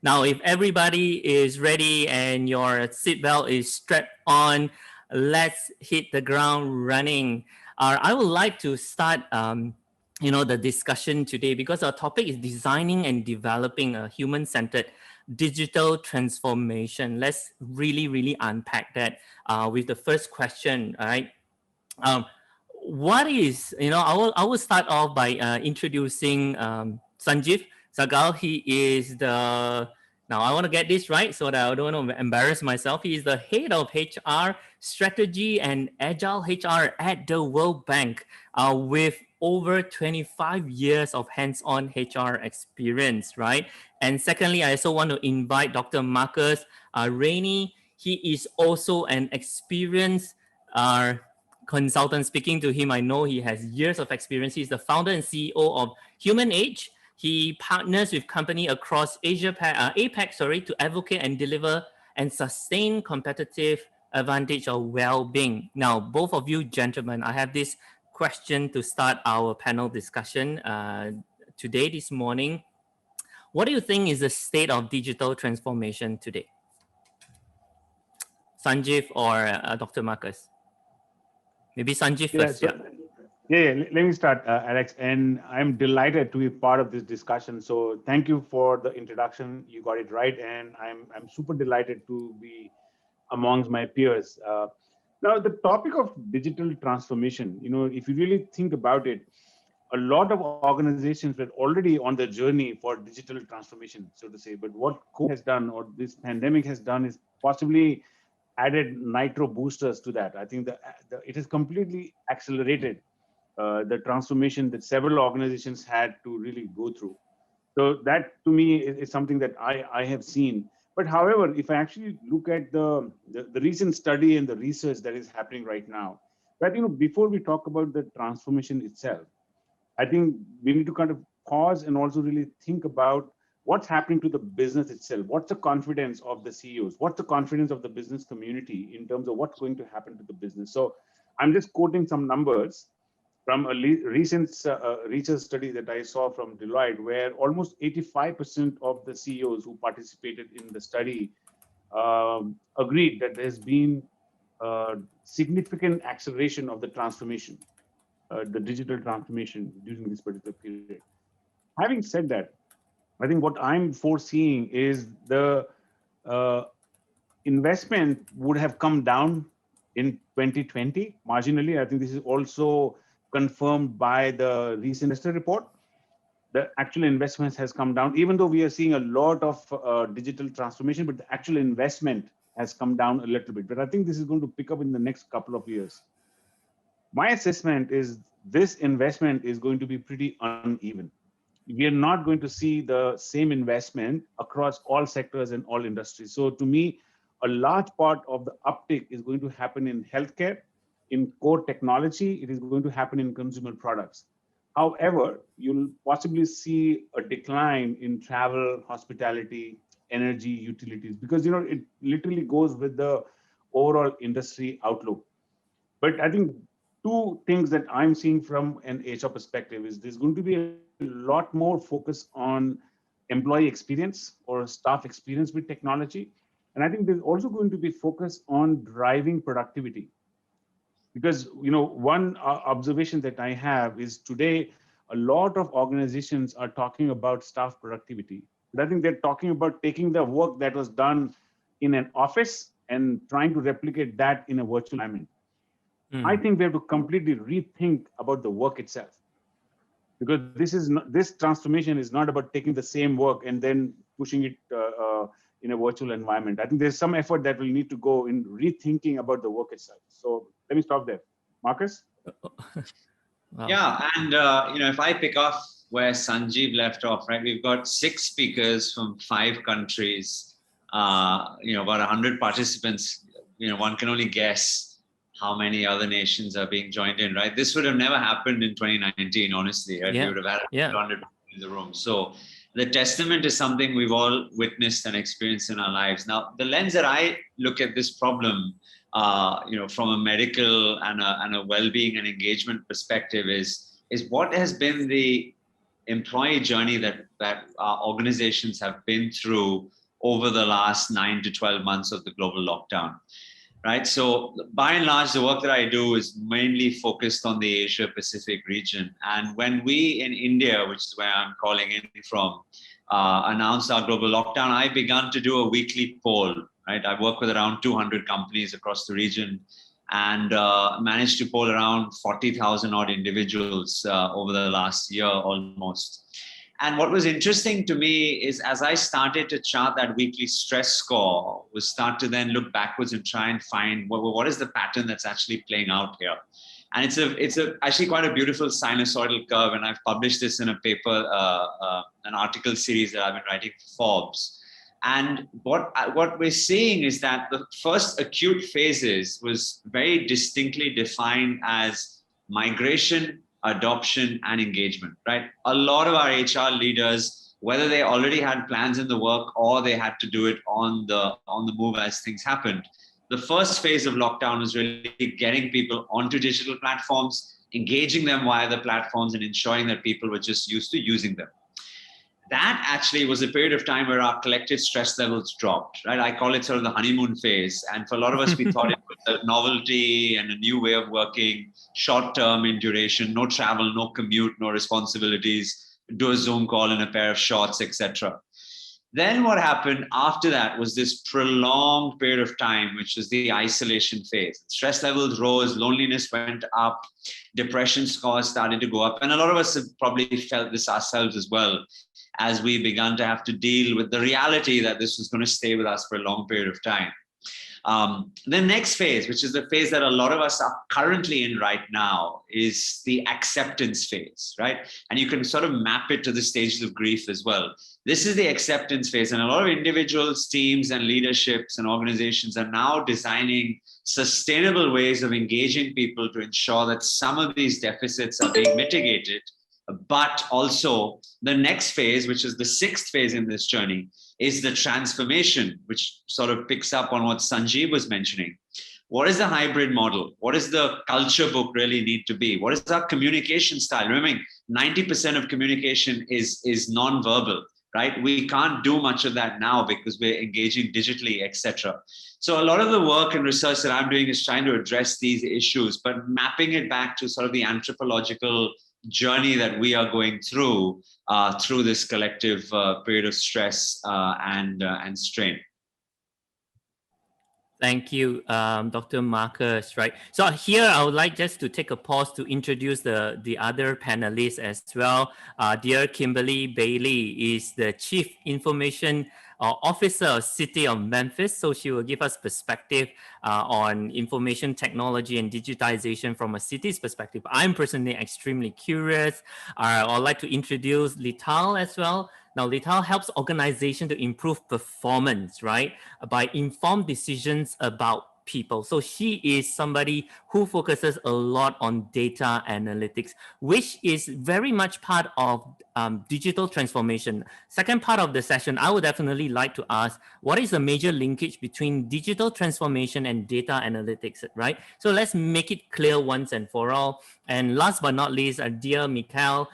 Now, if everybody is ready and your seatbelt is strapped on, let's hit the ground running. I would like to start, the discussion today because our topic is designing and developing a human-centered digital transformation. Let's really unpack that with the first question. All right. Um, what is, I will start off by introducing Sanjeev Sagal. He is now I want to get this right so that I don't want to embarrass myself. He is the head of HR strategy and agile HR at the World Bank, with over 25 years of hands-on HR experience, right? And secondly, I also want to invite Dr. Marcus Rainey. He is also an experienced uh, consultant. Speaking to him, I know he has years of experience. He's the founder and CEO of Human Age. He partners with company across APAC, to advocate and deliver and sustain competitive advantage of well-being. Now, both of you gentlemen, I have this question to start our panel discussion today, this morning. What do you think is the state of digital transformation today? Sanjeev or Dr. Marcus? Maybe Sanjeev first. Let me start, Alex. And I'm delighted to be part of this discussion. So thank you for the introduction. You got it right. And I'm super delighted to be amongst my peers. Now, the topic of digital transformation, if you really think about it, a lot of organizations were already on the journey for digital transformation, so to say. But what COVID has done, or this pandemic has done, is possibly added nitro boosters to that. I think it has completely accelerated the transformation that several organizations had to really go through. So that to me is something that I have seen. But however, if I actually look at the recent study and the research that is happening right now, but before we talk about the transformation itself, I think we need to kind of pause and also really think about what's happening to the business itself. What's the confidence of the CEOs? What's the confidence of the business community in terms of what's going to happen to the business? So I'm just quoting some numbers from a recent research study that I saw from Deloitte, where almost 85% of the CEOs who participated in the study agreed that there's been significant acceleration of the transformation, the digital transformation during this particular period. Having said that, I think what I'm foreseeing is the investment would have come down in 2020 marginally. I think this is also confirmed by the recent investor report. The actual investments has come down, even though we are seeing a lot of digital transformation, but the actual investment has come down a little bit. But I think this is going to pick up in the next couple of years. My assessment is this investment is going to be pretty uneven. We are not going to see the same investment across all sectors and all industries. So to me, a large part of the uptick is going to happen in healthcare, in core technology. It is going to happen in consumer products. However, you'll possibly see a decline in travel, hospitality, energy, utilities, because it literally goes with the overall industry outlook. But I think two things that I'm seeing from an HR perspective is there's going to be a lot more focus on employee experience or staff experience with technology. And I think there's also going to be focus on driving productivity. Because, one observation that I have is today, a lot of organizations are talking about staff productivity. But I think they're talking about taking the work that was done in an office and trying to replicate that in a virtual environment. I think we have to completely rethink about the work itself, because this transformation is not about taking the same work and then pushing it in a virtual environment. I think there's some effort that will need to go in rethinking about the work itself. So let me stop there. Marcus? Wow. Yeah, and if I pick off where Sanjeev left off, right, we've got 6 speakers from 5 countries, about 100 participants. One can only guess how many other nations are being joined in, right? This would have never happened in 2019, honestly, right? We would have had 100 people in the room. So the testament is something we've all witnessed and experienced in our lives. Now, the lens that I look at this problem, from a medical and a well-being and engagement perspective is what has been the employee journey that organizations have been through over the last 9 to 12 months of the global lockdown. Right. So by and large, the work that I do is mainly focused on the Asia Pacific region. And when we in India, which is where I'm calling in from, announced our global lockdown, I began to do a weekly poll. Right. I work with around 200 companies across the region and managed to poll around 40,000 odd individuals over the last year almost. And what was interesting to me is as I started to chart that weekly stress score, was start to then look backwards and try and find what is the pattern that's actually playing out here. And it's actually quite a beautiful sinusoidal curve. And I've published this in a paper, an article series that I've been writing for Forbes. And what we're seeing is that the first acute phases was very distinctly defined as migration, adoption, and engagement, right? A lot of our HR leaders, whether they already had plans in the work or they had to do it on the move as things happened. The first phase of lockdown was really getting people onto digital platforms, engaging them via the platforms, and ensuring that people were just used to using them. That actually was a period of time where our collective stress levels dropped, right? I call it sort of the honeymoon phase. And for a lot of us, we thought it was a novelty and a new way of working, short term in duration, no travel, no commute, no responsibilities, do a Zoom call in a pair of shorts, etc. Then what happened after that was this prolonged period of time, which was the isolation phase. Stress levels rose, loneliness went up, depression scores started to go up. And a lot of us have probably felt this ourselves as well, as we began to have to deal with the reality that this was going to stay with us for a long period of time. The next phase, which is the phase that a lot of us are currently in right now, is the acceptance phase, right? And you can sort of map it to the stages of grief as well. This is the acceptance phase. And a lot of individuals, teams, and leaderships and organizations are now designing sustainable ways of engaging people to ensure that some of these deficits are being mitigated. But also the next phase, which is the sixth phase in this journey, is the transformation, which sort of picks up on what Sanjeev was mentioning. What is the hybrid model? What does the culture book really need to be? What is our communication style? Remember, 90% of communication is non-verbal, right? We can't do much of that now because we're engaging digitally, etc. So a lot of the work and research that I'm doing is trying to address these issues, but mapping it back to sort of the anthropological journey that we are going through this collective period of stress and strain. Thank you, Dr. Marcus. Right. So here I would like just to take a pause to introduce the other panelists as well. Dear Kimberly Bailey is the Chief Information Officer of City of Memphis. So she will give us perspective on information technology and digitization from a city's perspective. I'm personally extremely curious. I'd like to introduce Lital as well. Now, Lital helps organizations to improve performance, right, by informed decisions about people. So she is somebody who focuses a lot on data analytics, which is very much part of digital transformation. Second part of the session, I would definitely like to ask, what is the major linkage between digital transformation and data analytics, right? So let's make it clear once and for all. And last but not least, dear Mikel,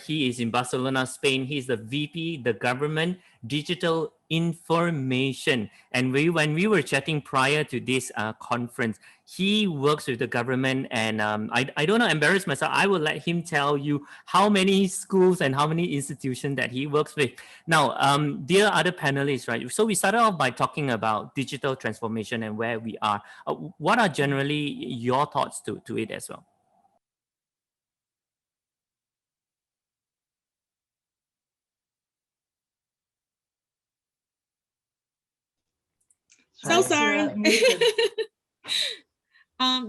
he is in Barcelona, Spain. He's the VP, the Government Digital Information. And when we were chatting prior to this conference, he works with the government. And I don't want to embarrass myself. I will let him tell you how many schools and how many institutions that he works with. Now, dear other panelists, right? So we started off by talking about digital transformation and where we are. What are generally your thoughts to it as well? So sorry.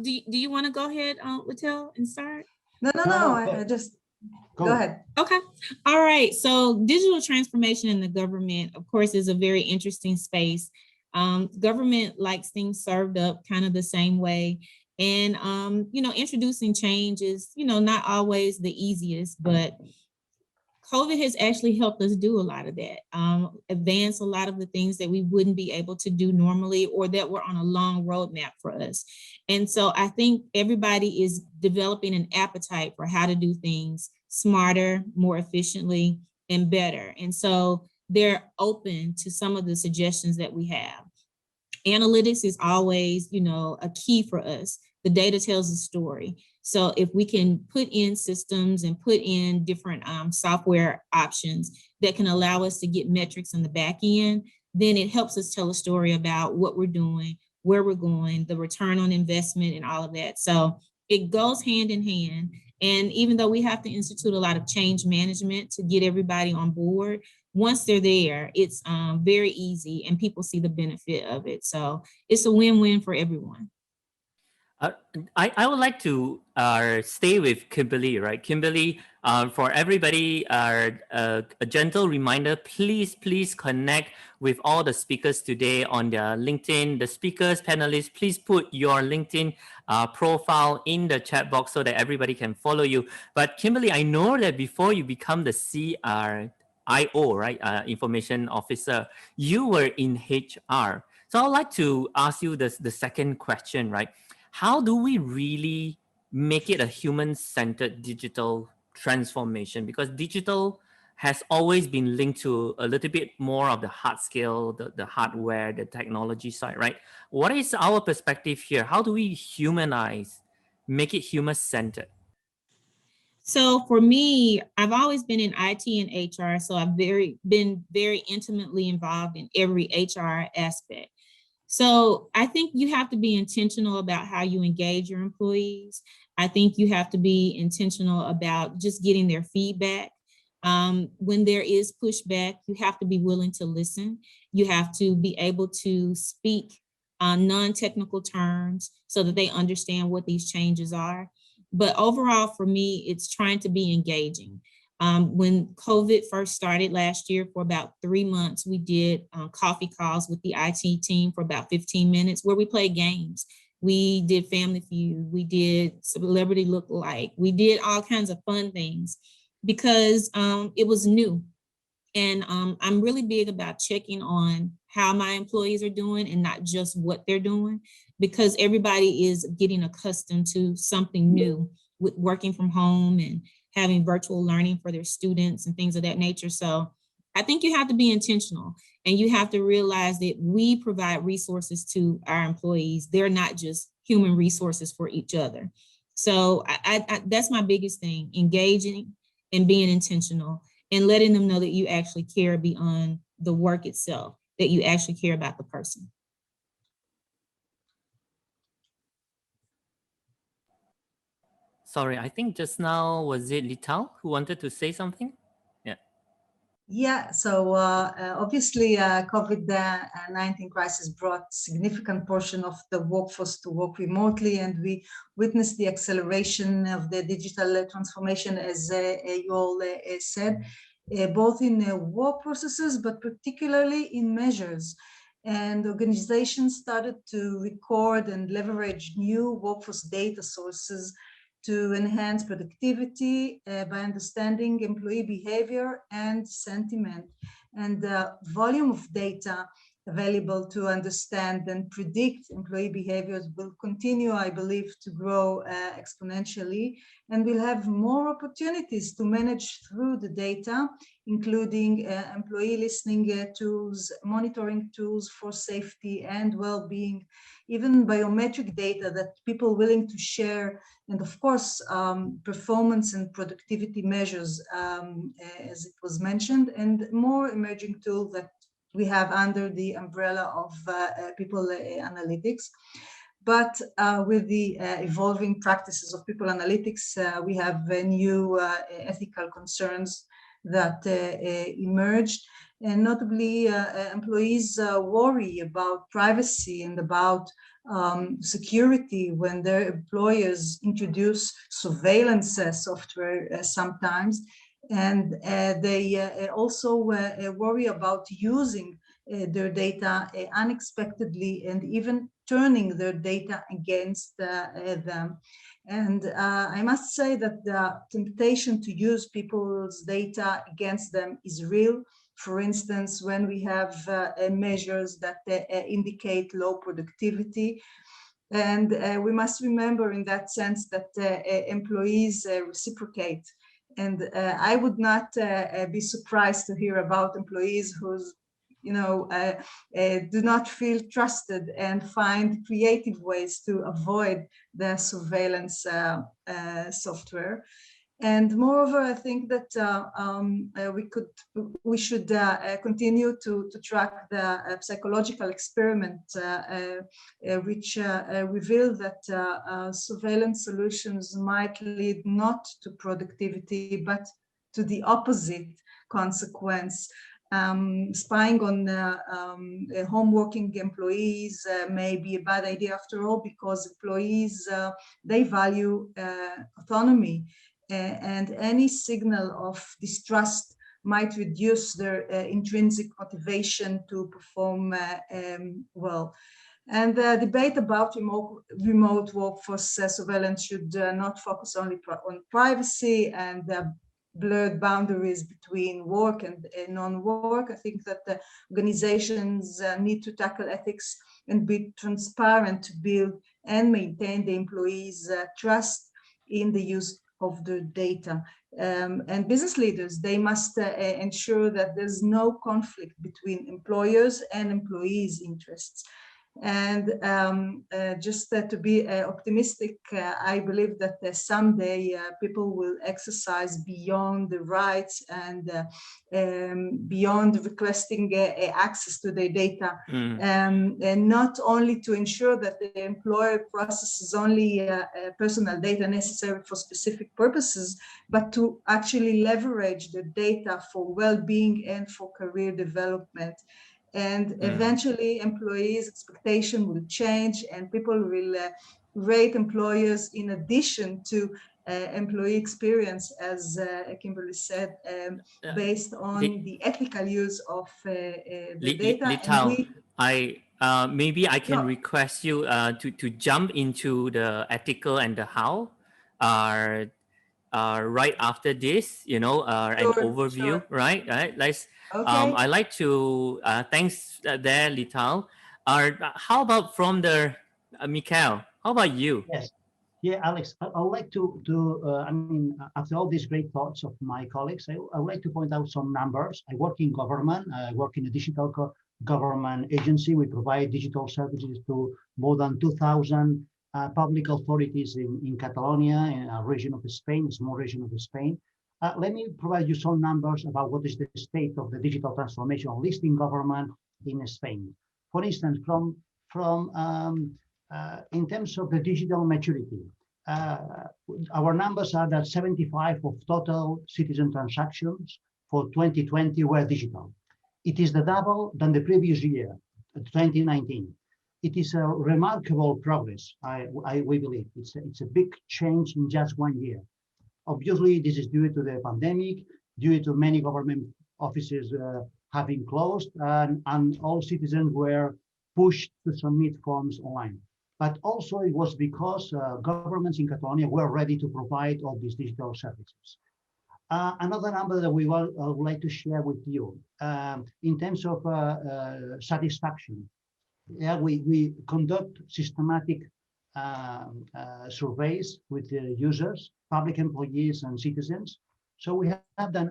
Do you want to go ahead, Lital, and start? No. I just go ahead. Okay. All right. So digital transformation in the government, of course, is a very interesting space. Government likes things served up kind of the same way. And, introducing change is, not always the easiest, but COVID has actually helped us do a lot of that, advance a lot of the things that we wouldn't be able to do normally or that were on a long roadmap for us. And so I think everybody is developing an appetite for how to do things smarter, more efficiently, and better. And so they're open to some of the suggestions that we have. Analytics is always, a key for us. The data tells a story. So if we can put in systems and put in different software options that can allow us to get metrics in the back end, then it helps us tell a story about what we're doing, where we're going, the return on investment and all of that. So it goes hand in hand. And even though we have to institute a lot of change management to get everybody on board, once they're there, it's very easy and people see the benefit of it. So it's a win-win for everyone. I would like to stay with Kimberly, right? Kimberly, for everybody, a gentle reminder, please connect with all the speakers today on their LinkedIn. The speakers, panelists, please put your LinkedIn profile in the chat box so that everybody can follow you. But Kimberly, I know that before you become the CIO, right, information officer, you were in HR. So I'd like to ask you the second question, right? How do we really make it a human-centered digital transformation? Because digital has always been linked to a little bit more of the hard skill, the hardware, the technology side, right? What is our perspective here? How do we humanize, make it human-centered? So for me, I've always been in IT and HR, so I've been very intimately involved in every HR aspect. So I think you have to be intentional about how you engage your employees. I think you have to be intentional about just getting their feedback. When there is pushback, you have to be willing to listen. You have to be able to speak non-technical terms so that they understand what these changes are. But overall, for me, it's trying to be engaging. When COVID first started last year, for about 3 months, we did coffee calls with the IT team for about 15 minutes where we played games. We did Family Feud, we did Celebrity Look-alike, we did all kinds of fun things because it was new. And I'm really big about checking on how my employees are doing and not just what they're doing, because everybody is getting accustomed to something new with working from home and having virtual learning for their students and things of that nature. So I think you have to be intentional and you have to realize that we provide resources to our employees. They're not just human resources for each other. So I that's my biggest thing, engaging and being intentional and letting them know that you actually care beyond the work itself, that you actually care about the person. Sorry, I think just now, was it Lital who wanted to say something? Yeah. Yeah, so obviously COVID-19 crisis brought significant portion of the workforce to work remotely, and we witnessed the acceleration of the digital transformation, as you all said, both in work processes, but particularly in measures. And organizations started to record and leverage new workforce data sources to enhance productivity by understanding employee behavior and sentiment. And the volume of data available to understand and predict employee behaviors will continue, I believe, to grow exponentially, and we'll have more opportunities to manage through the data, including employee listening tools, monitoring tools for safety and well-being, even biometric data that people willing to share, and of course, performance and productivity measures, as it was mentioned, and more emerging tools that we have under the umbrella of people analytics. But with the evolving practices of people analytics, we have new ethical concerns that emerged. And notably, employees worry about privacy and about security when their employers introduce surveillance software sometimes. And they also worry about using their data unexpectedly and even turning their data against them. And I must say that the temptation to use people's data against them is real. For instance, when we have measures that indicate low productivity. And we must remember in that sense that employees reciprocate And I would not be surprised to hear about employees who's do not feel trusted and find creative ways to avoid the surveillance software. And moreover, I think that we should continue to track the psychological experiment, which revealed that surveillance solutions might lead not to productivity, but to the opposite consequence. Spying on home working employees may be a bad idea after all, because employees, they value autonomy. And any signal of distrust might reduce their intrinsic motivation to perform well. And the debate about remote workforce surveillance should not focus only on privacy and blurred boundaries between work and non-work. I think that the organizations need to tackle ethics and be transparent to build and maintain the employees' trust in the use of the data. And business leaders, they must ensure that there's no conflict between employers and employees' interests. And just to be optimistic, I believe that someday people will exercise beyond the rights and beyond requesting access to their data, and not only to ensure that the employer processes only personal data necessary for specific purposes, but to actually leverage the data for well-being and for career development. And eventually employees' expectation will change, and people will rate employers in addition to employee experience, as Kimberly said, based on the ethical use of the data. Lital, maybe I can request you to jump into the ethical and the how right after this, an overview, sure. right? Let's. Okay. I like to thanks there, Lital. How about from the Mikhail? How about you? Yes. Yeah, Alex, I would like to after all these great thoughts of my colleagues, I would like to point out some numbers. I work in government. I work in a digital government agency. We provide digital services to more than 2,000 public authorities in Catalonia, in a region of Spain, a small region of Spain. Let me provide you some numbers about what is the state of the digital transformation, at least in government in Spain. For instance, in terms of the digital maturity, our numbers are that 75% of total citizen transactions for 2020 were digital. It is the double than the previous year, 2019. It is a remarkable progress, we believe. It's a big change in just 1 year. Obviously, this is due to the pandemic, due to many government offices having closed, and all citizens were pushed to submit forms online. But also it was because governments in Catalonia were ready to provide all these digital services. Another number that we would like to share with you, in terms of satisfaction. Yeah, we conduct systematic surveys with the users, public employees and citizens. So we have done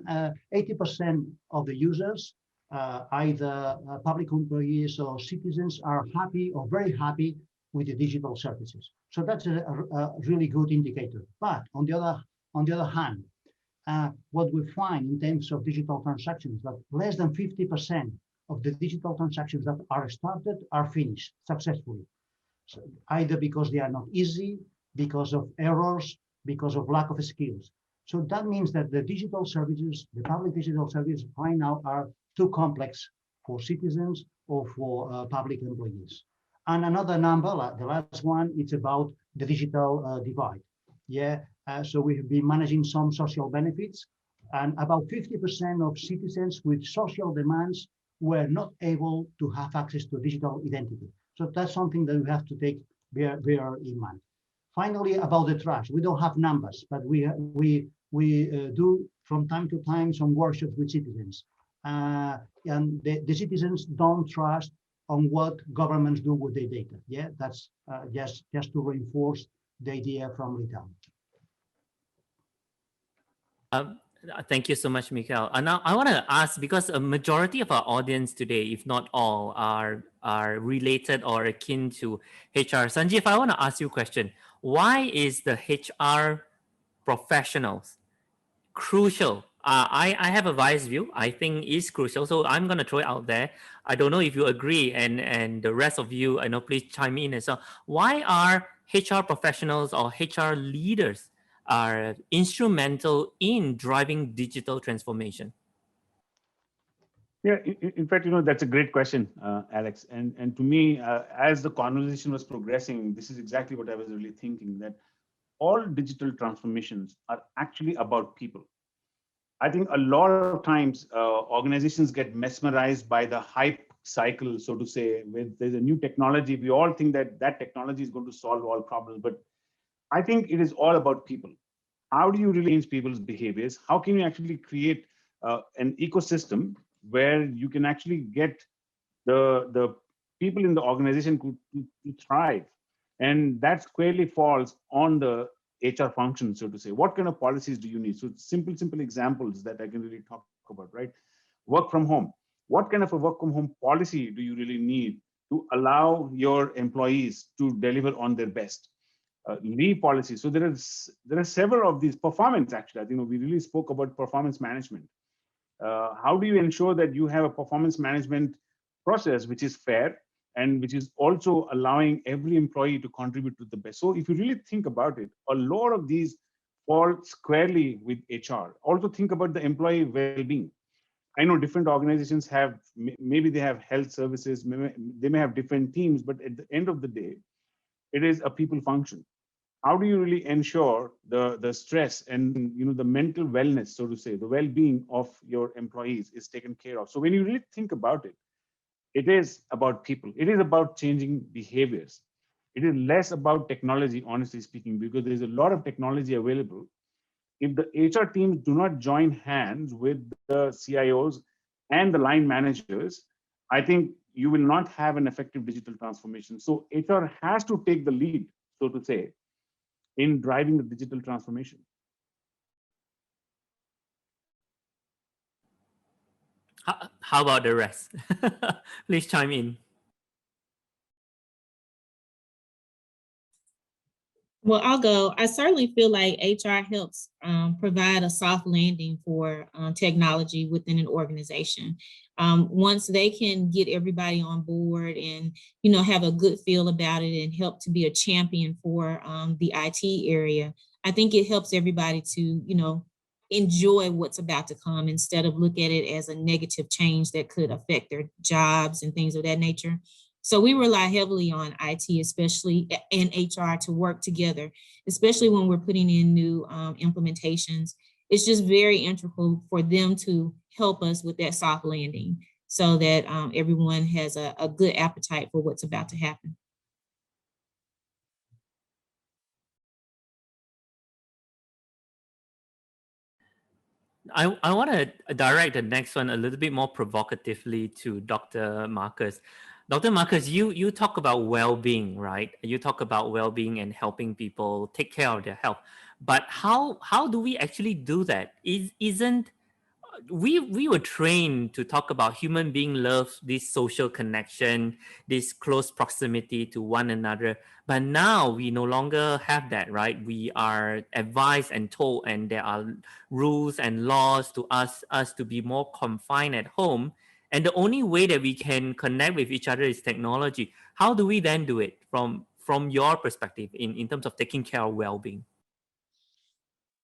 80% of the users, either public employees or citizens, are happy or very happy with the digital services. So that's a really good indicator. But on the other hand, what we find in terms of digital transactions, that less than 50% of the digital transactions that are started are finished successfully. So either because they are not easy, because of errors, because of lack of skills. So that means that the digital services, the public digital services right now are too complex for citizens or for public employees. And another number, the last one, it's about the digital divide. Yeah, so we have been managing some social benefits, and about 50% of citizens with social demands were not able to have access to digital identity. So that's something that we have to take very in mind. Finally, about the trust, we don't have numbers, but we do from time to time some workshops with citizens, and the citizens don't trust on what governments do with their data. Yeah, that's just to reinforce the idea from Lital. Thank you so much, Mikael. Now I want to ask, because a majority of our audience today, if not all, are related or akin to HR. Sanjeev, I want to ask you a question. Why is the HR professionals crucial? I have a biased view. I think is crucial. So I'm going to throw it out there. I don't know if you agree, and the rest of you, I know, please chime in as well. Why are HR professionals or HR leaders are instrumental in driving digital transformation? Yeah, in fact, that's a great question, Alex. And to me, as the conversation was progressing, this is exactly what I was really thinking, that all digital transformations are actually about people. I think a lot of times organizations get mesmerized by the hype cycle, so to say, with there's a new technology. We all think that that technology is going to solve all problems, but I think it is all about people. How do you really change people's behaviors? How can you actually create an ecosystem where you can actually get the people in the organization to thrive? And that squarely falls on the HR function, so to say. What kind of policies do you need? So simple examples that I can really talk about, right? Work from home. What kind of a work from home policy do you really need to allow your employees to deliver on their best? Leave policies. So there are several of these. Performance, actually, I think we really spoke about performance management. How do you ensure that you have a performance management process which is fair and which is also allowing every employee to contribute to the best? So if you really think about it, a lot of these fall squarely with HR. Also think about the employee well-being. I know different organizations have, maybe they have health services, they may have different teams, but at the end of the day, it is a people function. How do you really ensure the stress and the mental wellness, so to say, the well-being of your employees is taken care of? So when you really think about it, it is about people. It is about changing behaviors. It is less about technology, honestly speaking, because there's a lot of technology available. If the HR teams do not join hands with the CIOs and the line managers, I think you will not have an effective digital transformation. So HR has to take the lead, so to say, in driving the digital transformation. How about the rest? Please chime in. Well, I'll go. I certainly feel like HR helps provide a soft landing for technology within an organization. Once they can get everybody on board and, have a good feel about it and help to be a champion for the IT area, I think it helps everybody to, enjoy what's about to come instead of look at it as a negative change that could affect their jobs and things of that nature. So we rely heavily on IT, especially and HR, to work together, especially when we're putting in new implementations. It's just very integral for them to help us with that soft landing so that everyone has a good appetite for what's about to happen. I want to direct the next one a little bit more provocatively to Dr. Marcus. Dr. Marcus, you talk about well-being, right? You talk about well-being and helping people take care of their health. But how do we actually do that? Isn't we were trained to talk about human being love, this social connection, this close proximity to one another. But now we no longer have that, right? We are advised and told, and there are rules and laws to us to be more confined at home. And the only way that we can connect with each other is technology. How do we then do it from your perspective in terms of taking care of well-being?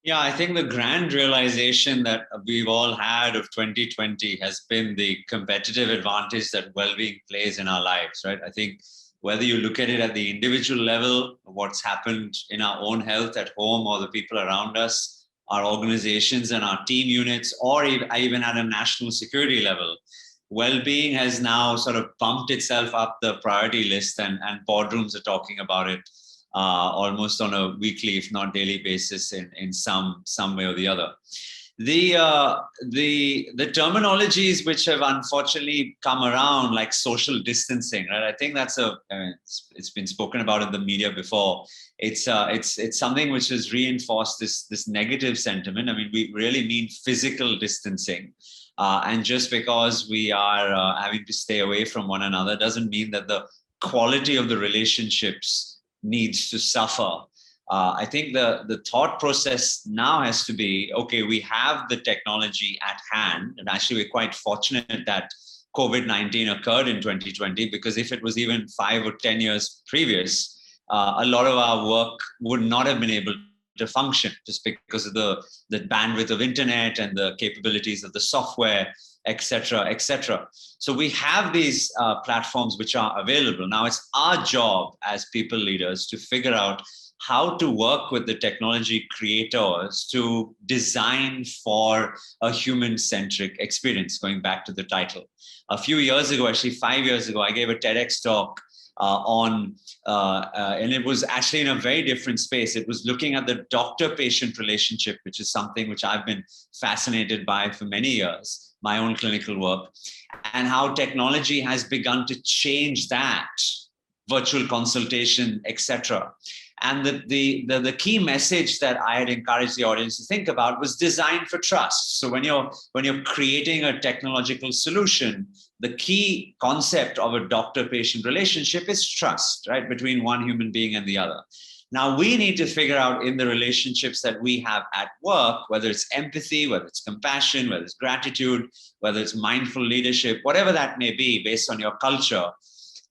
Yeah, I think the grand realization that we've all had of 2020 has been the competitive advantage that well-being plays in our lives, right? I think whether you look at it at the individual level, what's happened in our own health at home or the people around us, our organizations and our team units, or even at a national security level, well-being has now sort of bumped itself up the priority list, and boardrooms are talking about it almost on a weekly, if not daily basis in some way or the other. The terminologies which have unfortunately come around, like social distancing, right? I think that's it's been spoken about in the media before. It's something which has reinforced this negative sentiment. I mean, we really mean physical distancing, and just because we are having to stay away from one another doesn't mean that the quality of the relationships needs to suffer. I think the thought process now has to be, okay, we have the technology at hand. And actually, we're quite fortunate that COVID-19 occurred in 2020, because if it was even 5 or 10 years previous, a lot of our work would not have been able to function just because of the bandwidth of internet and the capabilities of the software, et cetera, et cetera. So we have these platforms which are available. Now it's our job as people leaders to figure out how to work with the technology creators to design for a human-centric experience, going back to the title. A few years ago, actually 5 years ago, I gave a TEDx talk and it was actually in a very different space. It was looking at the doctor-patient relationship, which is something which I've been fascinated by for many years, my own clinical work, and how technology has begun to change that, virtual consultation, etc. And the key message that I had encouraged the audience to think about was design for trust. So when you're creating a technological solution, the key concept of a doctor-patient relationship is trust, right, between one human being and the other. Now we need to figure out in the relationships that we have at work, whether it's empathy, whether it's compassion, whether it's gratitude, whether it's mindful leadership, whatever that may be based on your culture,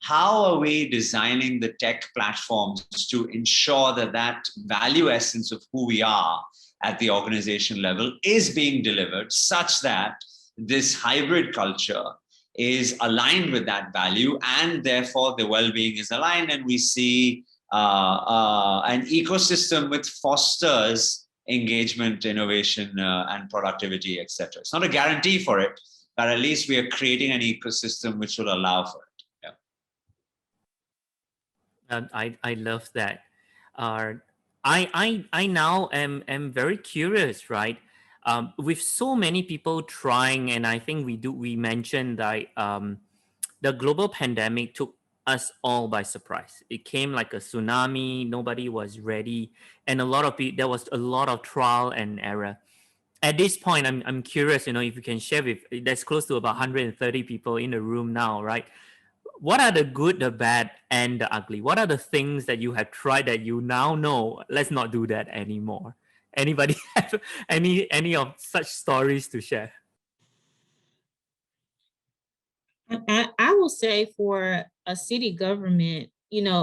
how are we designing the tech platforms to ensure that that value essence of who we are at the organization level is being delivered such that this hybrid culture is aligned with that value, and therefore the well-being is aligned, and we see an ecosystem which fosters engagement, innovation, and productivity, etc. It's not a guarantee for it, but at least we are creating an ecosystem which will allow for it. I love that. I now am very curious, right? With so many people trying, and I think we mentioned that the global pandemic took us all by surprise. It came like a tsunami. Nobody was ready, and there was a lot of trial and error. At this point, I'm curious, if you can share with. There's close to about 130 people in the room now, right? What are the good, the bad, and the ugly? What are the things that you have tried that you now know, let's not do that anymore? Anybody have any of such stories to share? I will say for a city government,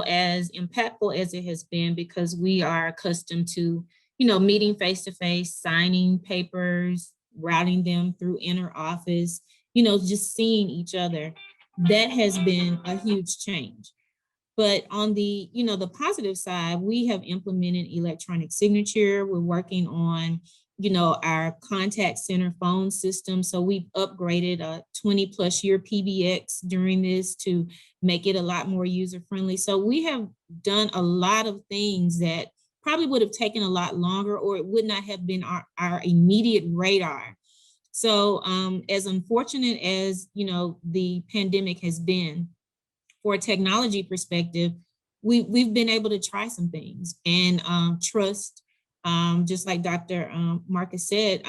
as impactful as it has been, because we are accustomed to, meeting face-to-face, signing papers, routing them through inner office, just seeing each other. That has been a huge change. But on the, the positive side, we have implemented electronic signature. We're working on, our contact center phone system. So we've upgraded a 20+ year PBX during this to make it a lot more user-friendly. So we have done a lot of things that probably would have taken a lot longer, or it would not have been our immediate radar. So as unfortunate as, the pandemic has been, for a technology perspective, we've been able to try some things and trust, just like Dr. Marcus said,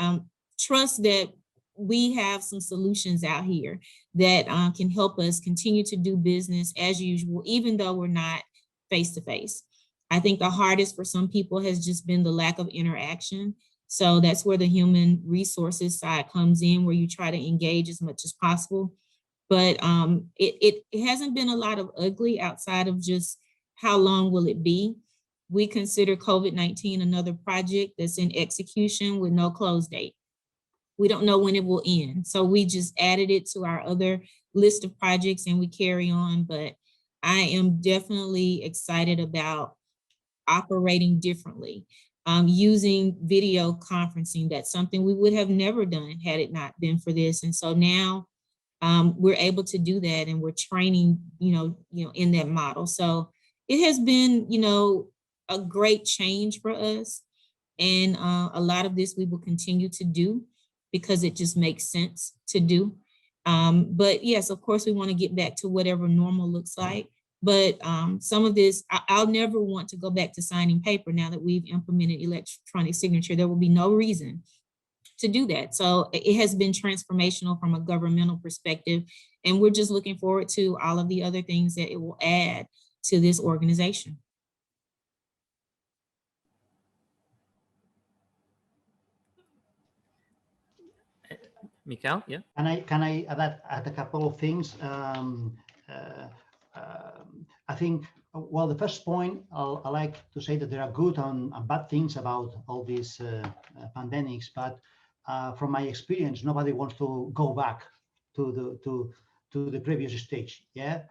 trust that we have some solutions out here that can help us continue to do business as usual, even though we're not face-to-face. I think the hardest for some people has just been the lack of interaction. So that's where the human resources side comes in, where you try to engage as much as possible. But it hasn't been a lot of ugly outside of just how long will it be. We consider COVID-19 another project that's in execution with no close date. We don't know when it will end. So we just added it to our other list of projects and we carry on. But I am definitely excited about operating differently. Using video conferencing, that's something we would have never done had it not been for this. And so now we're able to do that, and we're training, in that model. So it has been, a great change for us. And a lot of this we will continue to do because it just makes sense to do. But yes, of course, we want to get back to whatever normal looks like. But some of this, I'll never want to go back to signing paper now that we've implemented electronic signature. There will be no reason to do that. So it has been transformational from a governmental perspective. And we're just looking forward to all of the other things that it will add to this organization. Mikhail, yeah. Can I add a couple of things? I think, well, the first point, I like to say that there are good and bad things about all these pandemics, but from my experience, nobody wants to go back to the previous stage. Yeah.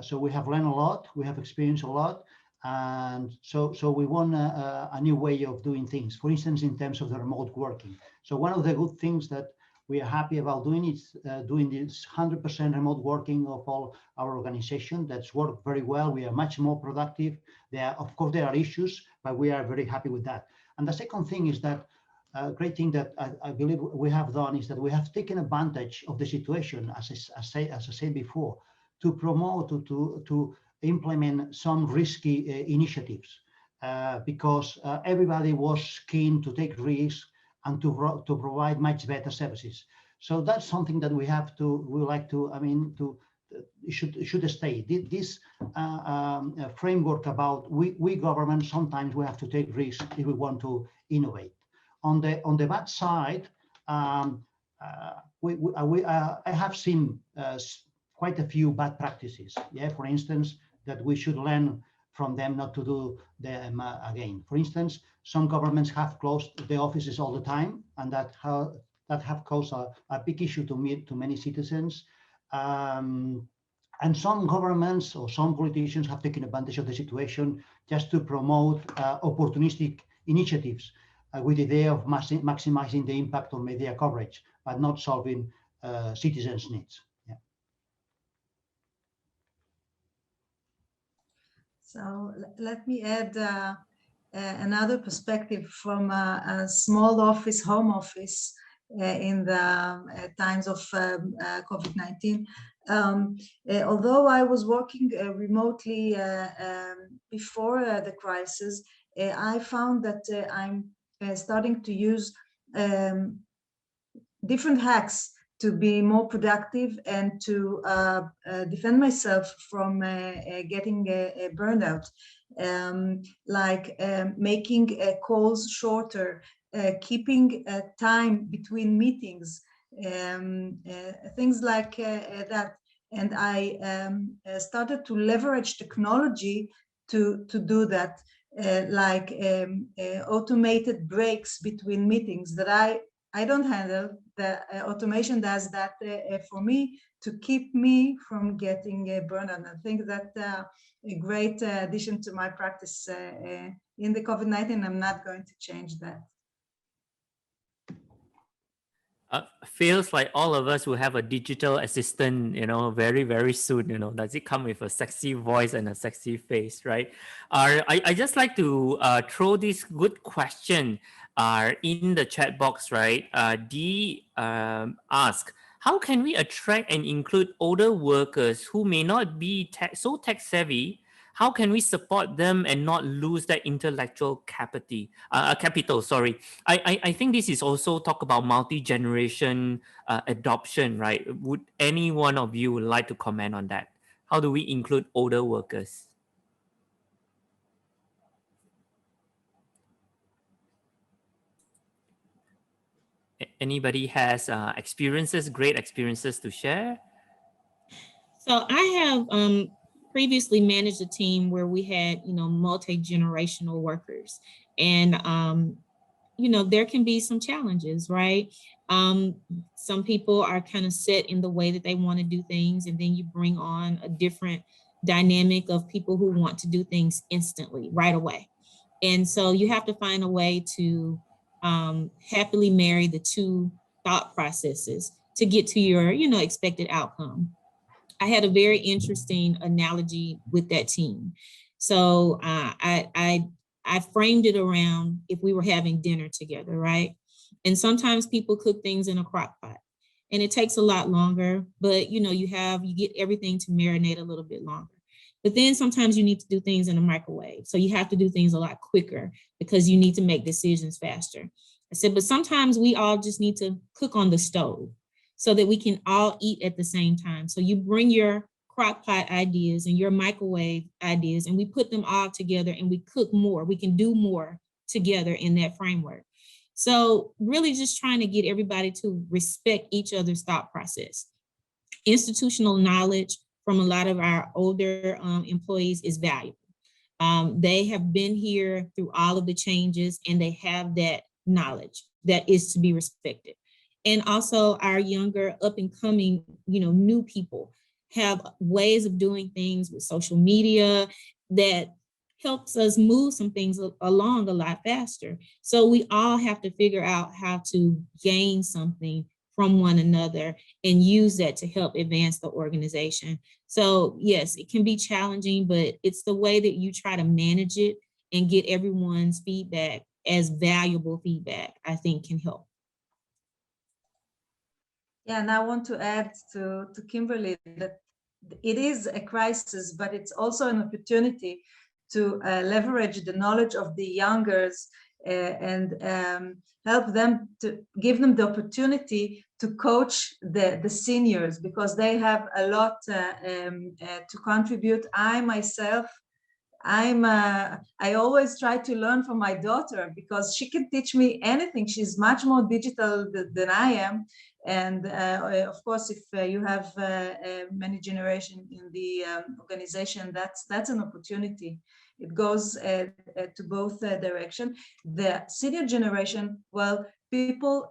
So we have learned a lot, we have experienced a lot, and so we want a new way of doing things. For instance, in terms of the remote working. So one of the good things that we are happy about doing is doing this 100% remote working of all our organization. That's worked very well. We are much more productive. Of course, there are issues, but we are very happy with that. And the second thing is that a great thing that I believe we have done is that we have taken advantage of the situation, as I said before, to promote, to implement some risky initiatives, because everybody was keen to take risks and to provide much better services. So that's something that we like to, I mean, should stay. This framework about we government, sometimes we have to take risks if we want to innovate. On the bad side, I have seen quite a few bad practices. Yeah, for instance, that we should learn from them not to do them again. For instance, some governments have closed the offices all the time, and that have caused a big issue to many citizens. And some governments or some politicians have taken advantage of the situation just to promote opportunistic initiatives with the idea of maximizing the impact on media coverage, but not solving citizens' needs. Yeah. So let me add another perspective from a small office, home office, in the times of COVID-19. Although I was working remotely before the crisis, I found that I'm starting to use different hacks to be more productive and to defend myself from getting burned out, like making calls shorter, keeping time between meetings, things like that. And I started to leverage technology to do that, like automated breaks between meetings that I don't handle. The automation does that for me to keep me from getting burned out. I think that a great addition to my practice in the COVID-19. I'm not going to change that. Feels like all of us will have a digital assistant, very, very soon. Does it come with a sexy voice and a sexy face, right? I just like to throw this good question in the chat box, right? Dee ask, how can we attract and include older workers who may not be so tech savvy? How can we support them and not lose that intellectual capital? I think this is also talk about multi-generation adoption, right? Would any one of you like to comment on that? How do we include older workers? Anybody has great experiences to share? So I have previously managed a team where we had, multi-generational workers, and, there can be some challenges, right? Some people are kind of set in the way that they want to do things, and then you bring on a different dynamic of people who want to do things instantly, right away. And so you have to find a way to happily marry the two thought processes to get to your, expected outcome. I had a very interesting analogy with that team. So I I framed it around if we were having dinner together, right? And sometimes people cook things in a crock pot and it takes a lot longer, but you get everything to marinate a little bit longer. But then sometimes you need to do things in a microwave. So you have to do things a lot quicker because you need to make decisions faster. I said, but sometimes we all just need to cook on the stove so that we can all eat at the same time. So you bring your crock pot ideas and your microwave ideas, and we put them all together and we cook more. We can do more together in that framework. So really just trying to get everybody to respect each other's thought process. Institutional knowledge from a lot of our older employees is valuable. They have been here through all of the changes and they have that knowledge that is to be respected. And also our younger up and coming, new people have ways of doing things with social media that helps us move some things along a lot faster. So we all have to figure out how to gain something from one another and use that to help advance the organization. So yes, it can be challenging, but it's the way that you try to manage it and get everyone's feedback as valuable feedback, I think can help. Yeah, and I want to add to Kimberly that it is a crisis, but it's also an opportunity to leverage the knowledge of the youngers and help them, to give them the opportunity to coach the seniors, because they have a lot to contribute. I myself, I always try to learn from my daughter because she can teach me anything. She's much more digital than I am. And of course, if you have many generations in the organization, that's an opportunity. It goes to both directions. The senior generation, well, people,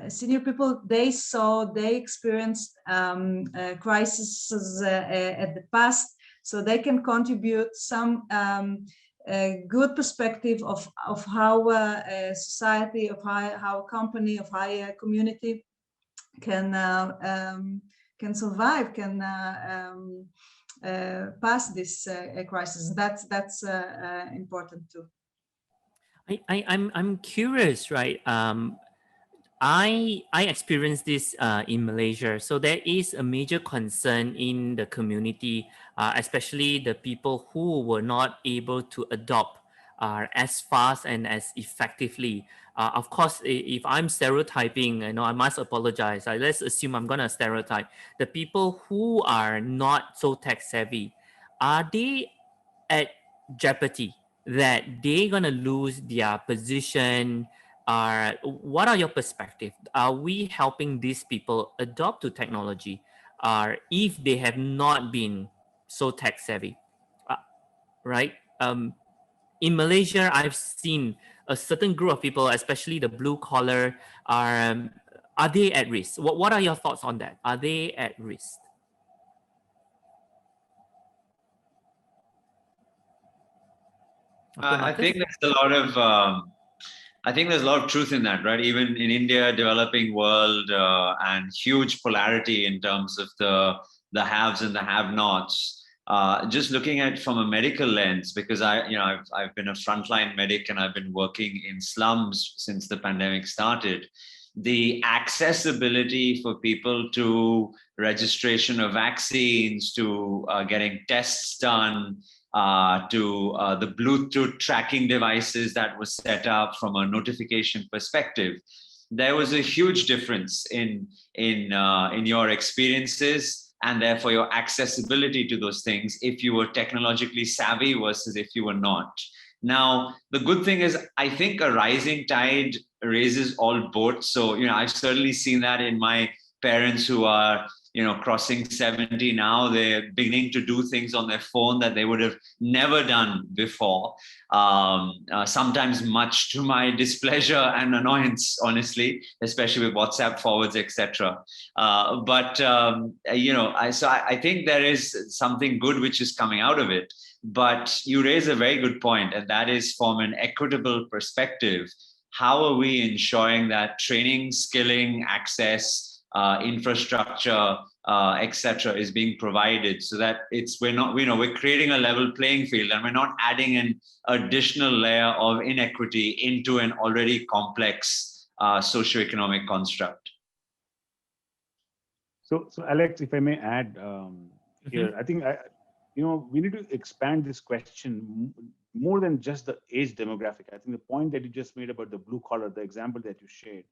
senior people, they experienced crises at the past, so they can contribute some a good perspective of how a society, of how a company, of how a community can survive, can pass this crisis. That's important too. I'm curious, right? I experienced this in Malaysia. So there is a major concern in the community, especially the people who were not able to adopt as fast and as effectively. Of course, if I'm stereotyping, I must apologize. Let's assume I'm gonna stereotype. The people who are not so tech savvy, are they at jeopardy that they're gonna lose their position? What are your perspective? Are we helping these people adopt to technology if they have not been so tech savvy, right? In Malaysia, I've seen a certain group of people, especially the blue collar, are they at risk? What are your thoughts on that? Are they at risk? I think there's a lot of I think there's a lot of truth in that, right? Even in India, developing world, and huge polarity in terms of the haves and the have-nots. Just looking at it from a medical lens, because I've been a frontline medic and I've been working in slums since the pandemic started. The accessibility for people to registration of vaccines, to getting tests done, to the Bluetooth tracking devices that was set up from a notification perspective, there was a huge difference in your experiences and therefore your accessibility to those things if you were technologically savvy versus if you were not. Now, the good thing is, I think a rising tide raises all boats. So, I've certainly seen that in my parents who are crossing 70 now. They're beginning to do things on their phone that they would have never done before. Sometimes much to my displeasure and annoyance, honestly, especially with WhatsApp forwards, etc. So I think there is something good which is coming out of it. But you raise a very good point, and that is from an equitable perspective. How are we ensuring that training, skilling, access infrastructure, etc., is being provided, so that we're creating a level playing field, and we're not adding an additional layer of inequity into an already complex socioeconomic construct. So Alex, if I may add here, I think we need to expand this question more than just the age demographic. I think the point that you just made about the blue collar, the example that you shared,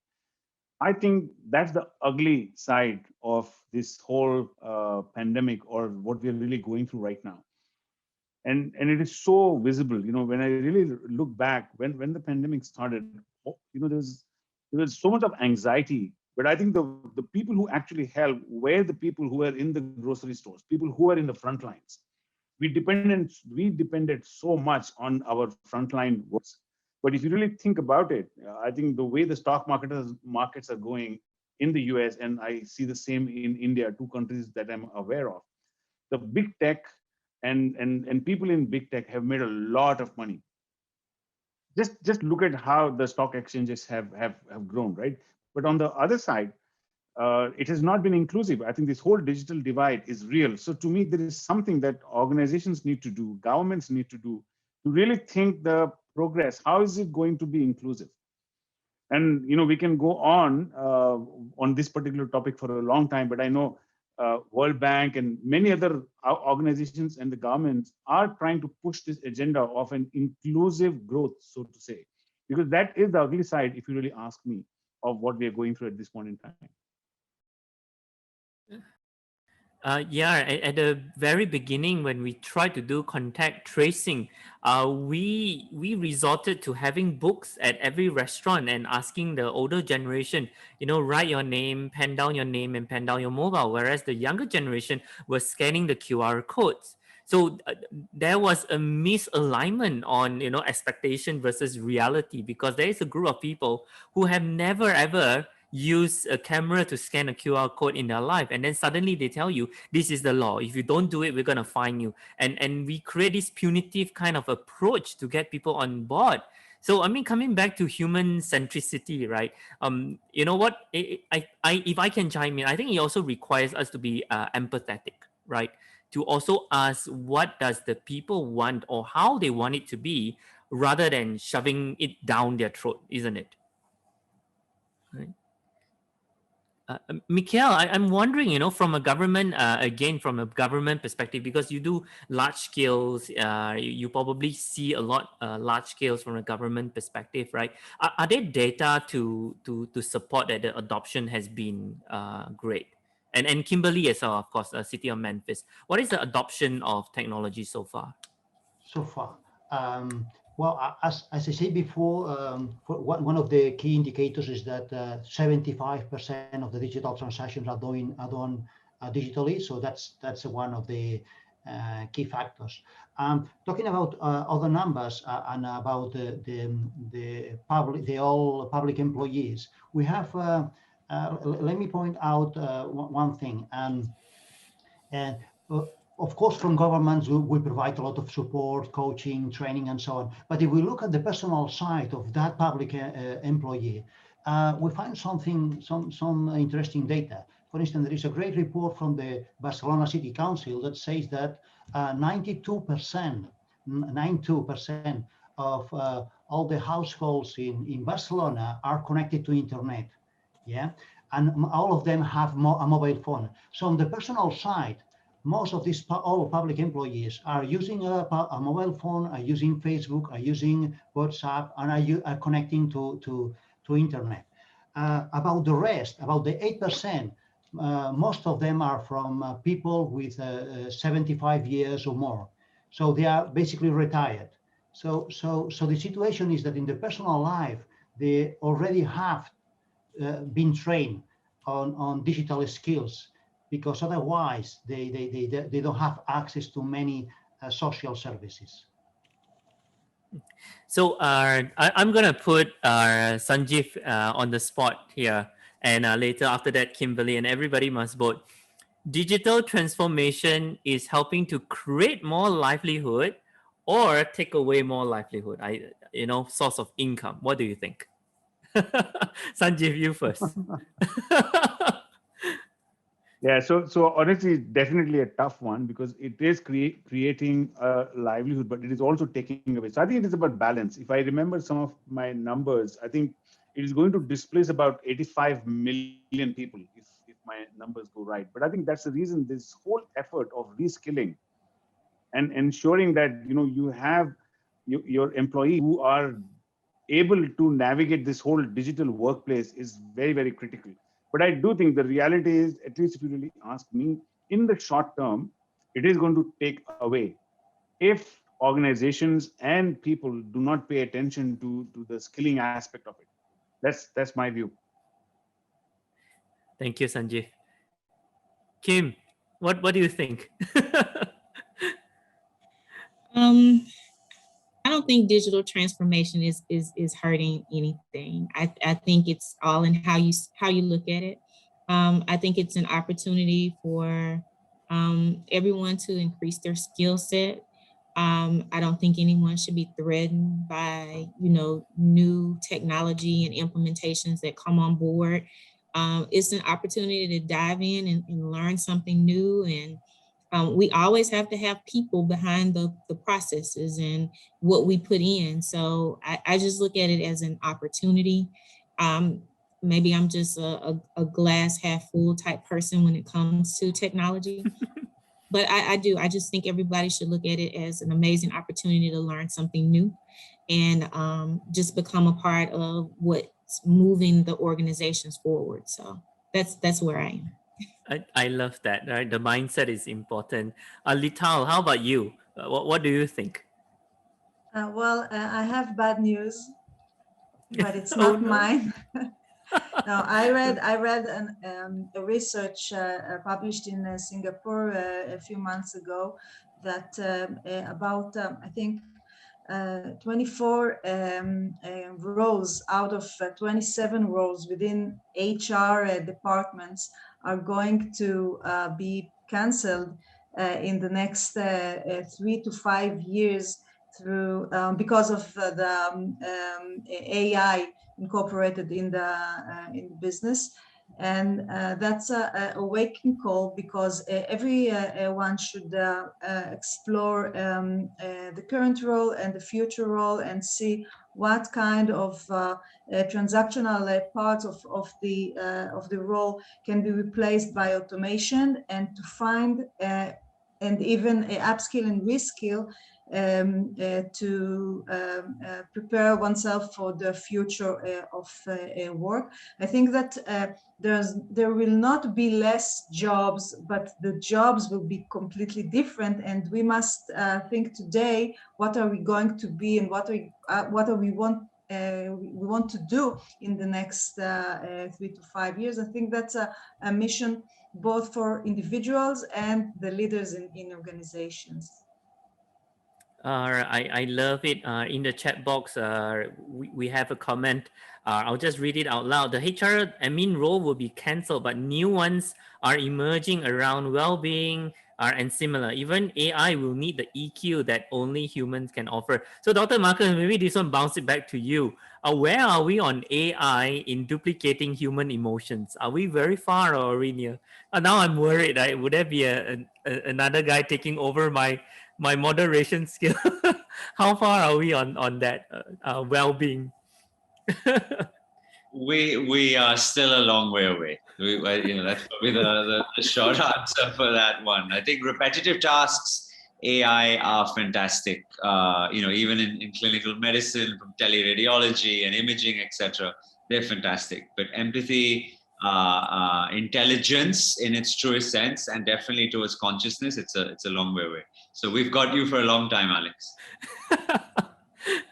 I think that's the ugly side of this whole pandemic, or what we're really going through right now. And it is so visible, when I really look back, when the pandemic started, there was so much of anxiety. But I think the people who actually helped were the people who were in the grocery stores, people who were in the front lines. We depended so much on our frontline workers. But if you really think about it, I think the way the stock markets are going in the US, and I see the same in India, two countries that I'm aware of, the big tech and people in big tech have made a lot of money. Just look at how the stock exchanges have grown, right? But on the other side, it has not been inclusive. I think this whole digital divide is real. So to me, there is something that organizations need to do, governments need to do, to really think the progress. How is it going to be inclusive? And we can go on this particular topic for a long time, but I know World Bank and many other organizations and the governments are trying to push this agenda of an inclusive growth, so to say, because that is the ugly side, if you really ask me, of what we are going through at this point in time. At the very beginning, when we tried to do contact tracing, we resorted to having books at every restaurant and asking the older generation, write your name, pen down your name, and pen down your mobile, whereas the younger generation was scanning the QR codes. So there was a misalignment on expectation versus reality, because there is a group of people who have never ever use a camera to scan a QR code in their life, and then suddenly they tell you this is the law. If you don't do it, we're gonna fine you. And we create this punitive kind of approach to get people on board. So I mean, coming back to human centricity, right? You know what? If I can chime in, I think it also requires us to be empathetic, right? To also ask what does the people want or how they want it to be, rather than shoving it down their throat, isn't it? Right. Mikhail, I'm wondering, from a government, from a government perspective, because you do large scales, you probably see a lot large scales from a government perspective, right? Are there data to support that the adoption has been great? And Kimberly as well, of course, City of Memphis. What is the adoption of technology so far? So far, well, as I said before, one of the key indicators is that 75% of the digital transactions are done digitally. So that's one of the key factors. Talking about other numbers and about all public employees, we have. Let me point out one thing. Of course, from governments, we provide a lot of support, coaching, training, and so on. But if we look at the personal side of that public employee, we find some interesting data. For instance, there is a great report from the Barcelona City Council that says that 92% of all the households in Barcelona are connected to internet. Yeah, and all of them have a mobile phone. So on the personal side, most of these all public employees are using a mobile phone, are using Facebook, are using WhatsApp, and are connecting to internet. About the rest, about the 8%, most of them are from people with 75 years or more. So they are basically retired. So the situation is that in the personal life, they already have been trained on digital skills, because otherwise they don't have access to many social services. So I'm going to put Sanjeev on the spot here, and later after that, Kimberly, and everybody must vote. Digital transformation is helping to create more livelihood or take away more livelihood, source of income. What do you think? Sanjeev, you first. Yeah, so honestly, it's definitely a tough one because it is creating a livelihood, but it is also taking away. So I think it is about balance. If I remember some of my numbers, I think it is going to displace about 85 million people if my numbers go right. But I think that's the reason this whole effort of reskilling and ensuring that you have your employees who are able to navigate this whole digital workplace is very, very critical. But I do think the reality is, at least if you really ask me, in the short term, it is going to take away if organizations and people do not pay attention to the skilling aspect of it. That's my view. Thank you, Sanjeev. Kim, what do you think? Um, I don't think digital transformation is hurting anything. I think it's all in how you look at it. I think it's an opportunity for everyone to increase their skill set. I don't think anyone should be threatened by new technology and implementations that come on board. It's an opportunity to dive in and learn something new, and we always have to have people behind the processes and what we put in. So I just look at it as an opportunity. Maybe I'm just a glass half full type person when it comes to technology. But I just think everybody should look at it as an amazing opportunity to learn something new and just become a part of what's moving the organizations forward. So that's where I am. I love that, right? The mindset is important. Lital, how about you? What do you think? Well, I have bad news, but it's Oh, not no. mine. No, I read a research published in Singapore a few months ago that about I think 24 roles out of 27 roles within HR departments are going to be cancelled in the next 3 to 5 years through because of the AI incorporated in the business. And that's a waking call because everyone should explore the current role and the future role and see what kind of transactional parts of the role can be replaced by automation, and to find and even upskill and reskill to prepare oneself for the future of work. I think that there will not be less jobs, but the jobs will be completely different, and we must think today what are we going to be and what are we want to do in the next 3 to 5 years. I think that's a mission both for individuals and the leaders in organizations. I love it. In the chat box, we have a comment. I'll just read it out loud. The HR admin role will be cancelled, but new ones are emerging around well-being and similar. Even AI will need the EQ that only humans can offer. So Dr. Marcus, maybe this one bounce it back to you. Where are we on AI in duplicating human emotions? Are we very far or are we near? Now I'm worried. Right? Would there be another guy taking over my moderation skill? How far are we on that well-being? We are still a long way away. That's probably the short answer for that one. I think repetitive tasks, AI are fantastic. Even in clinical medicine, from teleradiology and imaging, etc., they're fantastic. But empathy, intelligence in its truest sense, and definitely towards consciousness, it's a long way away. So we've got you for a long time, Alex.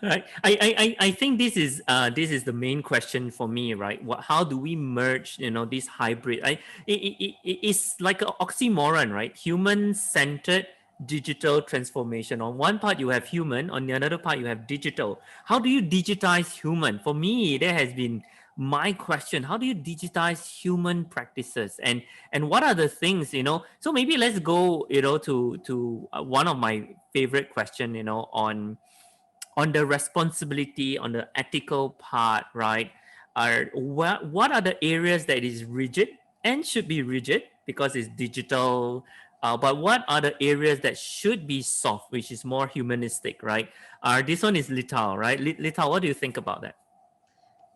Right. I think this is the main question for me, right? How do we merge, this hybrid? It's like an oxymoron, right? Human-centered digital transformation. On one part you have human, on the other part you have digital. How do you digitize human? For me, there has been my question. How do you digitize human practices, and what are the things, so maybe let's go to one of my favorite question, on the responsibility, on the ethical part, right? What are the areas that is rigid and should be rigid, because it's digital. But what are the areas that should be soft, which is more humanistic, right? This one is Lital, right? Lital, what do you think about that?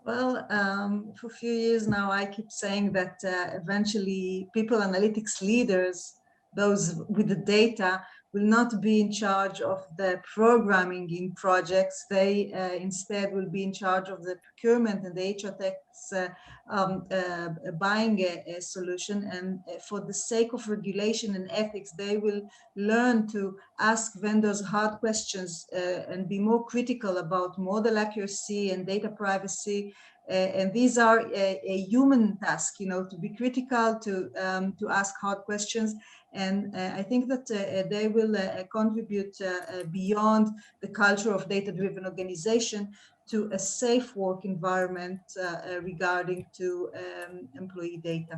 Well, for a few years now, I keep saying that eventually people analytics leaders, those with the data, will not be in charge of the programming in projects. They instead will be in charge of the procurement and the HR techs buying a solution. And for the sake of regulation and ethics, they will learn to ask vendors hard questions and be more critical about model accuracy and data privacy. And these are a human task, you know, to be critical, to ask hard questions. And I think that they will contribute beyond the culture of data-driven organization to a safe work environment regarding to employee data.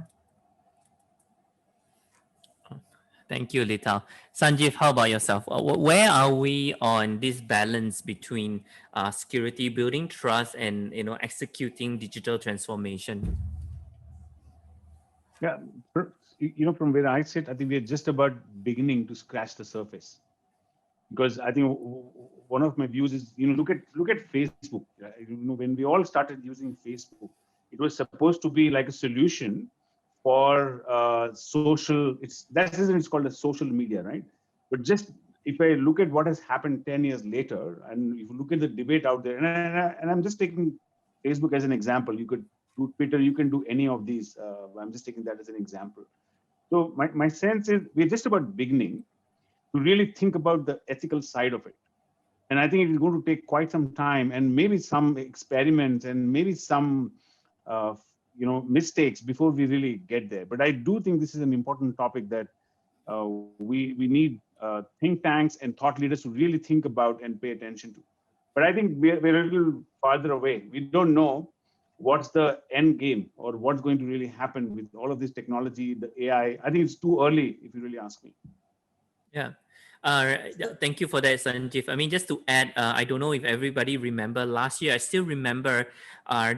Thank you, Lital. Sanjeev, how about yourself? Where are we on this balance between security, building trust, and executing digital transformation? Yeah, from where I sit, I think we're just about beginning to scratch the surface. Because I think one of my views is, look at Facebook. When we all started using Facebook, it was supposed to be like a solution for social. It's called a social media, right? But just if I look at what has happened 10 years later, and if you look at the debate out there, and I'm just taking Facebook as an example. You could do Twitter, you can do any of these. I'm just taking that as an example. So my sense is we're just about beginning to really think about the ethical side of it. And I think it is going to take quite some time and maybe some experiments and maybe some mistakes before we really get there. But I do think this is an important topic that we need think tanks and thought leaders to really think about and pay attention to. But I think we're a little farther away. We don't know what's the end game or what's going to really happen with all of this technology, the AI. I think it's too early, if you really ask me. Yeah. Thank you for that, Sanjeev. I mean, just to add, I don't know if everybody remember last year, I still remember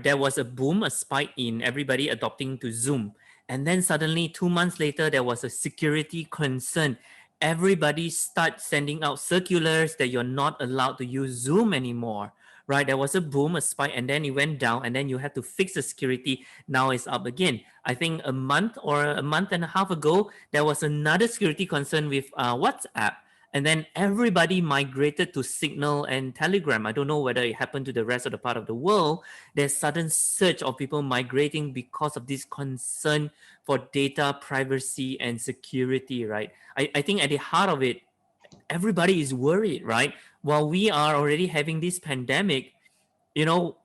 there was a boom, a spike in everybody adopting to Zoom. And then suddenly 2 months later, there was a security concern. Everybody start sending out circulars that you're not allowed to use Zoom anymore, right? There was a boom, a spike, and then it went down, and then you had to fix the security. Now it's up again. I think a month or a month and a half ago, there was another security concern with WhatsApp. And then everybody migrated to Signal and Telegram. I don't know whether it happened to the rest of the part of the world. There's sudden surge of people migrating because of this concern for data privacy and security, right? I think at the heart of it, everybody is worried, right? While we are already having this pandemic,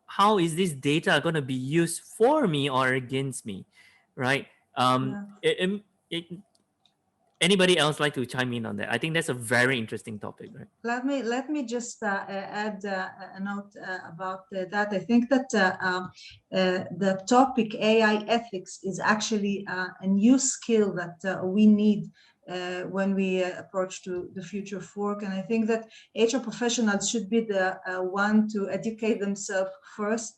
how is this data going to be used for me or against me, right? Anybody else like to chime in on that? I think that's a very interesting topic, right? Let me just add a note about that. I think that the topic AI ethics is actually a new skill that we need when we approach to the future of work. And I think that HR professionals should be the one to educate themselves first.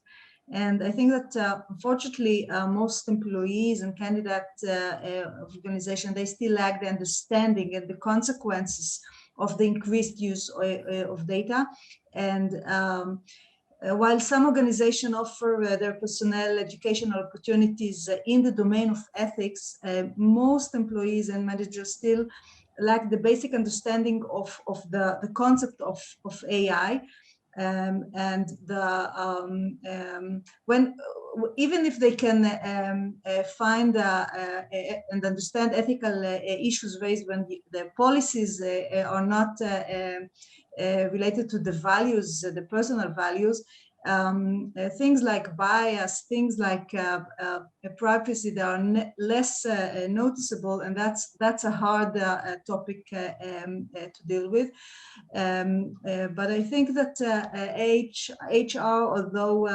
And I think that unfortunately, most employees and candidates of organization, they still lack the understanding and the consequences of the increased use of data. And while some organizations offer their personnel educational opportunities in the domain of ethics, most employees and managers still lack the basic understanding of the concept of AI. And even if they can find and understand ethical issues raised when the policies are not related to the values, the personal values, things like bias, things like privacy, they are less noticeable, and that's a hard topic to deal with. But I think that HR, although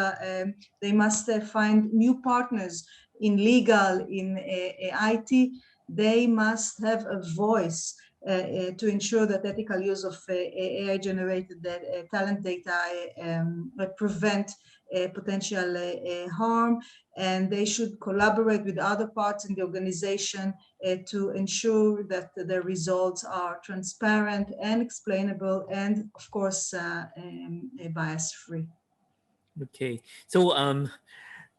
they must find new partners in legal, in IT, they must have a voice to ensure that ethical use of AI-generated talent data prevent potential harm, and they should collaborate with other parts in the organization to ensure that the results are transparent and explainable, and of course, bias-free. Okay, so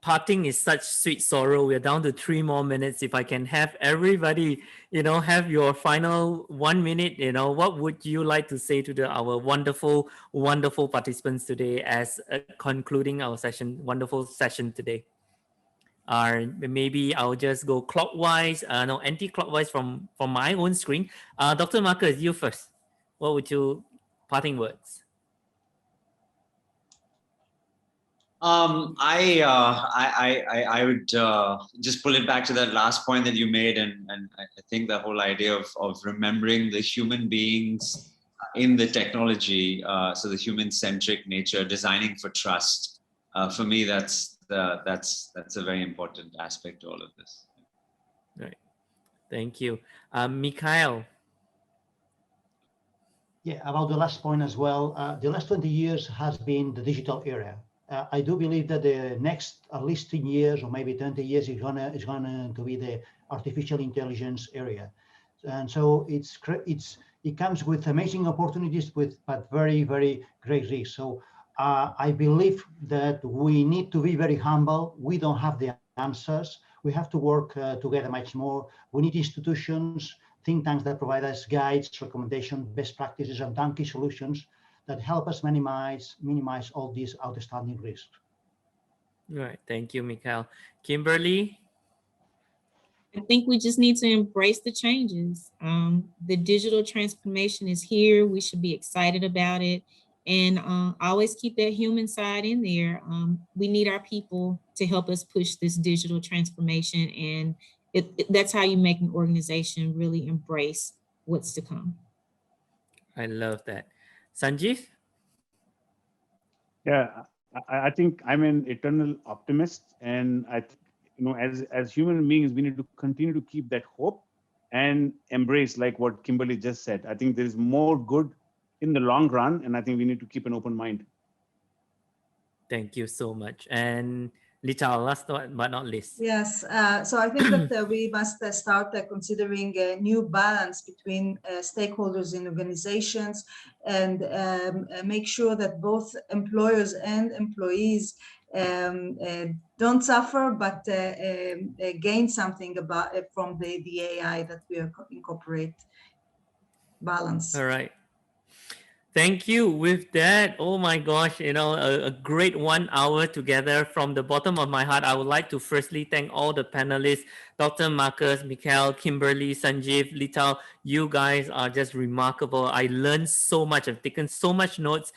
parting is such sweet sorrow. We're down to 3 more minutes. If I can have everybody, have your final 1 minute, what would you like to say to our wonderful, wonderful participants today as concluding our session, wonderful session today? Maybe I'll just go clockwise, anti-clockwise from my own screen. Dr. Marcus, you first. What would you parting words? I would just pull it back to that last point that you made, and I think the whole idea of remembering the human beings in the technology, so the human-centric nature, designing for trust. For me, that's a very important aspect to all of this. Right. Thank you, Mikhail. Yeah, about the last point as well. The last 20 years has been the digital era. I do believe that the next at least 10 years or maybe 20 years is gonna to be the artificial intelligence area, and so it comes with amazing opportunities but very, very great risks. So I believe that we need to be very humble. We don't have the answers. We have to work together much more. We need institutions, think tanks that provide us guides, recommendations, best practices, and turnkey solutions that help us minimize all these outstanding risks. Right. Thank you, Mikhail. Kimberly? I think we just need to embrace the changes. The digital transformation is here. We should be excited about it. And always keep that human side in there. We need our people to help us push this digital transformation. And that's how you make an organization really embrace what's to come. I love that. Sanjeev? Yeah, I think I'm an eternal optimist, and as human beings, we need to continue to keep that hope and embrace, like what Kimberly just said. I think there is more good in the long run, and I think we need to keep an open mind. Thank you so much. And Lital, last but not least. Yes, so I think that we must start considering a new balance between stakeholders in organizations, and make sure that both employers and employees don't suffer, but gain something from the AI that we incorporate. Balance. All right. Thank you. With that, oh my gosh, a great 1 hour together. From the bottom of my heart, I would like to firstly thank all the panelists, Dr. Marcus, Mikhail, Kimberly, Sanjeev, Lital. You guys are just remarkable. I learned so much. I've taken so much notes.